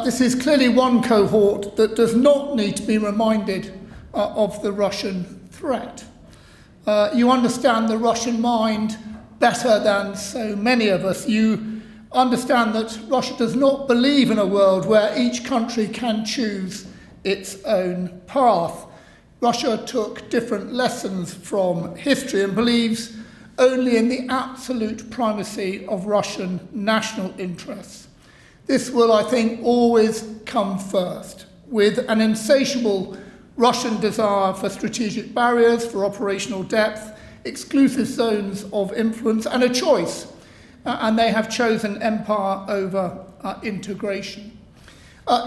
This is clearly one cohort that does not need to be reminded of the Russian threat. You understand the Russian mind better than so many of us. You understand that Russia does not believe in a world where each country can choose its own path. Russia took different lessons from history and believes only in the absolute primacy of Russian national interests. This will, I think, always come first, with an insatiable Russian desire for strategic barriers, for operational depth, exclusive zones of influence, and a choice. And they have chosen empire over integration.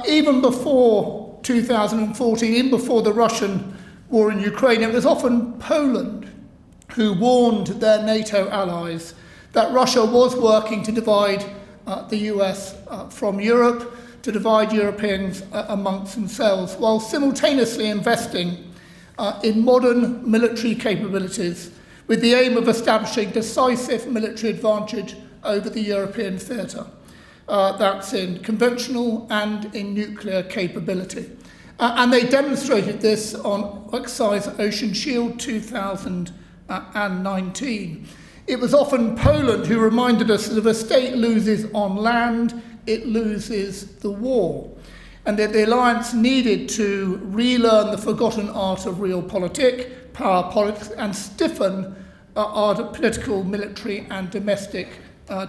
Even before 2014, even before the Russian war in Ukraine, it was often Poland who warned their NATO allies that Russia was working to divide the US from Europe, to divide Europeans amongst themselves, while simultaneously investing in modern military capabilities with the aim of establishing decisive military advantage over the European theatre. That's in conventional and in nuclear capability. And they demonstrated this on exercise Ocean Shield 2019. It was often Poland who reminded us that if a state loses on land, it loses the war, and that the alliance needed to relearn the forgotten art of realpolitik, power politics, and stiffen our political, military, and domestic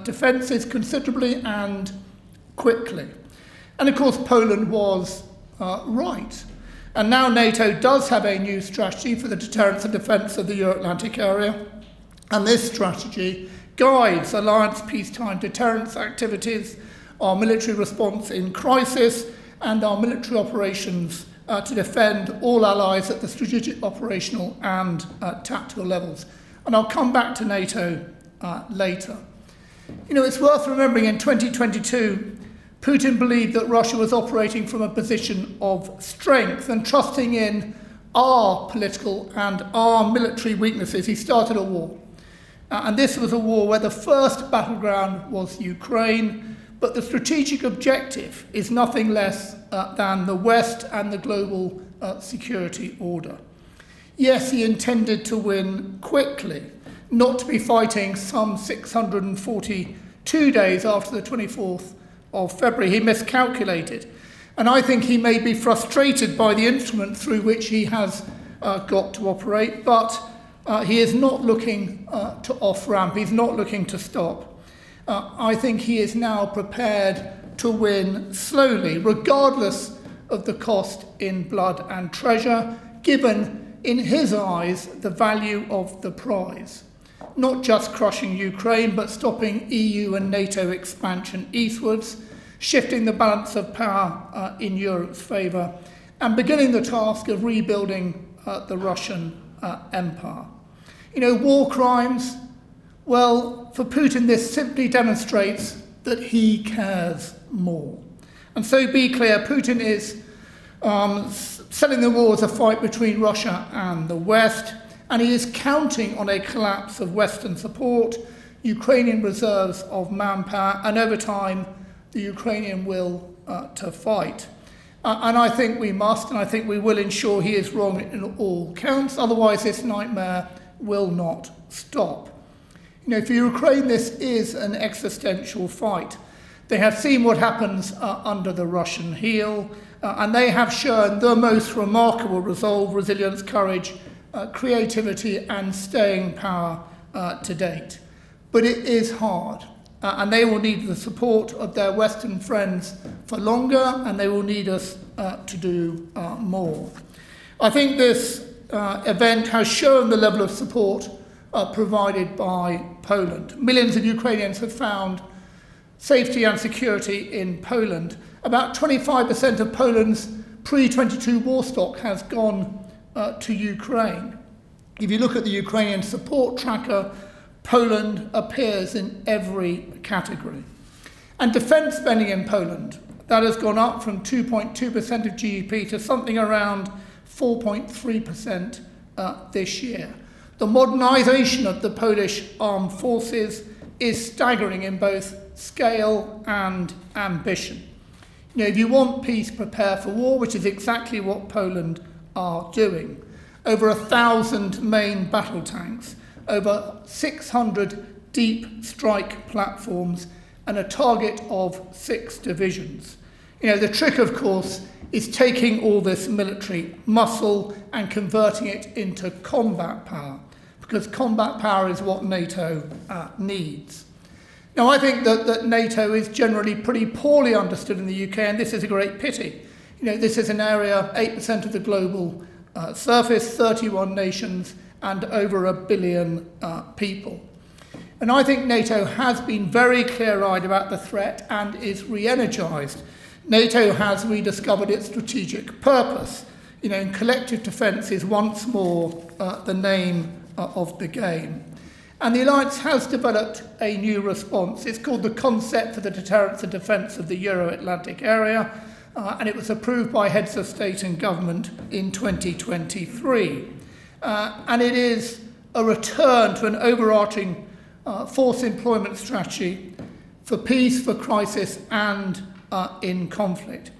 defences considerably and quickly. And of course, Poland was right. And now NATO does have a new strategy for the deterrence and defence of the Euro-Atlantic area. And this strategy guides alliance peacetime deterrence activities, our military response in crisis, and our military operations to defend all allies at the strategic, operational, and tactical levels. And I'll come back to NATO later. You know, it's worth remembering in 2022, Putin believed that Russia was operating from a position of strength and trusting in our political and our military weaknesses. He started a war. And this was a war where the first battleground was Ukraine, but the strategic objective is nothing less than the West and the global security order. Yes, he intended to win quickly, not to be fighting some 642 days after the 24th of February. He miscalculated. And I think he may be frustrated by the instrument through which he has got to operate, but he is not looking to off-ramp. He's not looking to stop. I think he is now prepared to win slowly, regardless of the cost in blood and treasure, given, in his eyes, the value of the prize. Not just crushing Ukraine, but stopping EU and NATO expansion eastwards, shifting the balance of power in Europe's favour, and beginning the task of rebuilding the Russian empire. You know, war crimes, well, for Putin, this simply demonstrates that he cares more. And so be clear, Putin is selling the war as a fight between Russia and the West, and he is counting on a collapse of Western support, Ukrainian reserves of manpower, and over time, the Ukrainian will to fight. And I think we must, and I think we will ensure he is wrong in all counts, otherwise this nightmare will not stop. You know, for Ukraine, this is an existential fight. They have seen what happens under the Russian heel, and they have shown the most remarkable resolve, resilience, courage, creativity, and staying power to date. But it is hard, and they will need the support of their Western friends for longer, and they will need us to do more. I think this event has shown the level of support provided by Poland. Millions of Ukrainians have found safety and security in Poland. About 25% of Poland's pre-22 war stock has gone to Ukraine. If you look at the Ukrainian support tracker, Poland appears in every category. And defence spending in Poland, that has gone up from 2.2% of GDP to something around 4.3% this year. The modernisation of the Polish armed forces is staggering in both scale and ambition. If you want peace, prepare for war, which is exactly what Poland are doing. Over 1,000 main battle tanks, over 600 deep strike platforms, and a target of 6 divisions. The trick, of course, is taking all this military muscle and converting it into combat power, because combat power is what NATO needs. Now, I think that NATO is generally pretty poorly understood in the UK, and this is a great pity. This is an area, 8% of the global surface, 31 nations, and over 1 billion people. And I think NATO has been very clear-eyed about the threat and is re-energised. NATO has rediscovered its strategic purpose. And collective defence is once more the name of the game. And the alliance has developed a new response. It's called the Concept for the Deterrence and Defence of the Euro-Atlantic Area, and it was approved by heads of state and government in 2023. And it is a return to an overarching force employment strategy for peace, for crisis, and in conflict.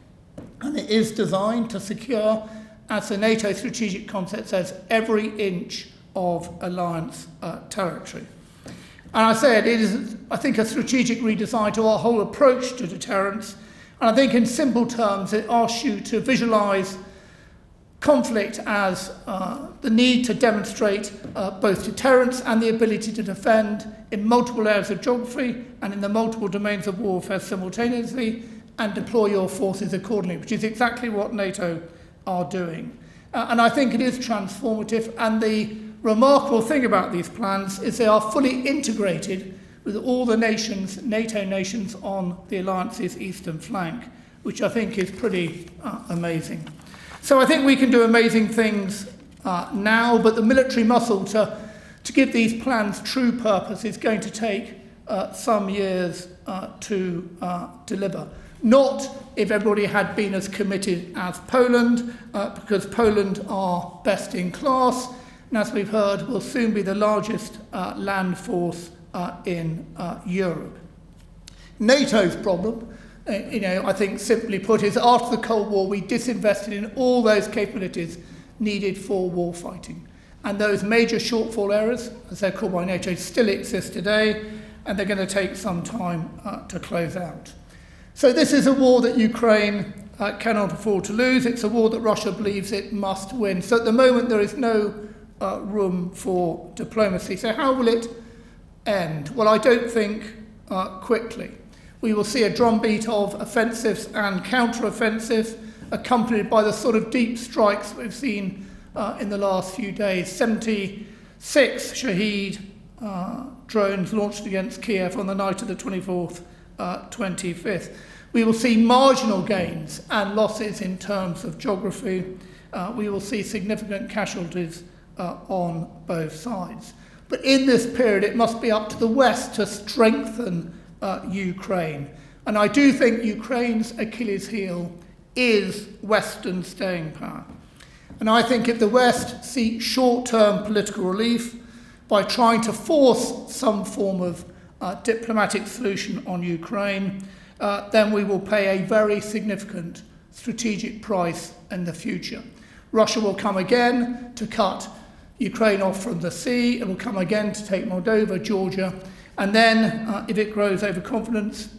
And it is designed to secure, as the NATO strategic concept says, every inch of alliance territory. And I said it is, I think, a strategic redesign to our whole approach to deterrence. And I think in simple terms, it asks you to visualise conflict as the need to demonstrate both deterrence and the ability to defend in multiple areas of geography and in the multiple domains of warfare simultaneously, and deploy your forces accordingly, which is exactly what NATO are doing. And I think it is transformative, and the remarkable thing about these plans is they are fully integrated with all the nations, NATO nations, on the alliance's eastern flank, which I think is pretty amazing. So I think we can do amazing things now, but the military muscle to give these plans true purpose is going to take some years to deliver. Not if everybody had been as committed as Poland, because Poland are best in class, and as we've heard, will soon be the largest land force in Europe. NATO's problem, I think simply put, is after the Cold War we disinvested in all those capabilities needed for warfighting. And those major shortfall areas, as they're called by NATO, still exist today, and they're going to take some time to close out. So this is a war that Ukraine cannot afford to lose. It's a war that Russia believes it must win. So at the moment there is no room for diplomacy. So how will it end? Well, I don't think quickly. We will see a drumbeat of offensives and counter-offensives, accompanied by the sort of deep strikes we've seen in the last few days. 76 Shahed drones launched against Kiev on the night of the 24th, 25th. We will see marginal gains and losses in terms of geography. We will see significant casualties on both sides. But in this period, it must be up to the West to strengthen Ukraine. And I do think Ukraine's Achilles heel is Western staying power. And I think if the West seeks short-term political relief by trying to force some form of diplomatic solution on Ukraine, then we will pay a very significant strategic price in the future. Russia will come again to cut Ukraine off from the sea. It will come again to take Moldova, Georgia, and then, if it grows overconfidence,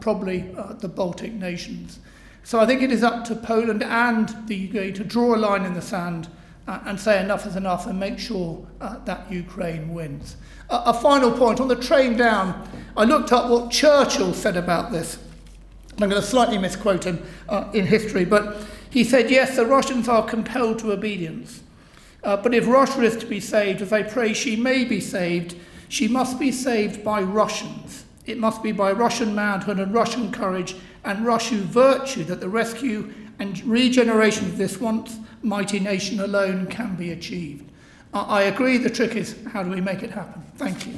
probably the Baltic nations. So I think it is up to Poland and the UK to draw a line in the sand and say enough is enough and make sure that Ukraine wins. A final point, on the train down, I looked up what Churchill said about this. I'm going to slightly misquote him in history, but he said, yes, the Russians are compelled to obedience. But if Russia is to be saved, as I pray she may be saved, she must be saved by Russians. It must be by Russian manhood and Russian courage and Russian virtue that the rescue and regeneration of this once mighty nation alone can be achieved. I agree, the trick is how do we make it happen? Thank you.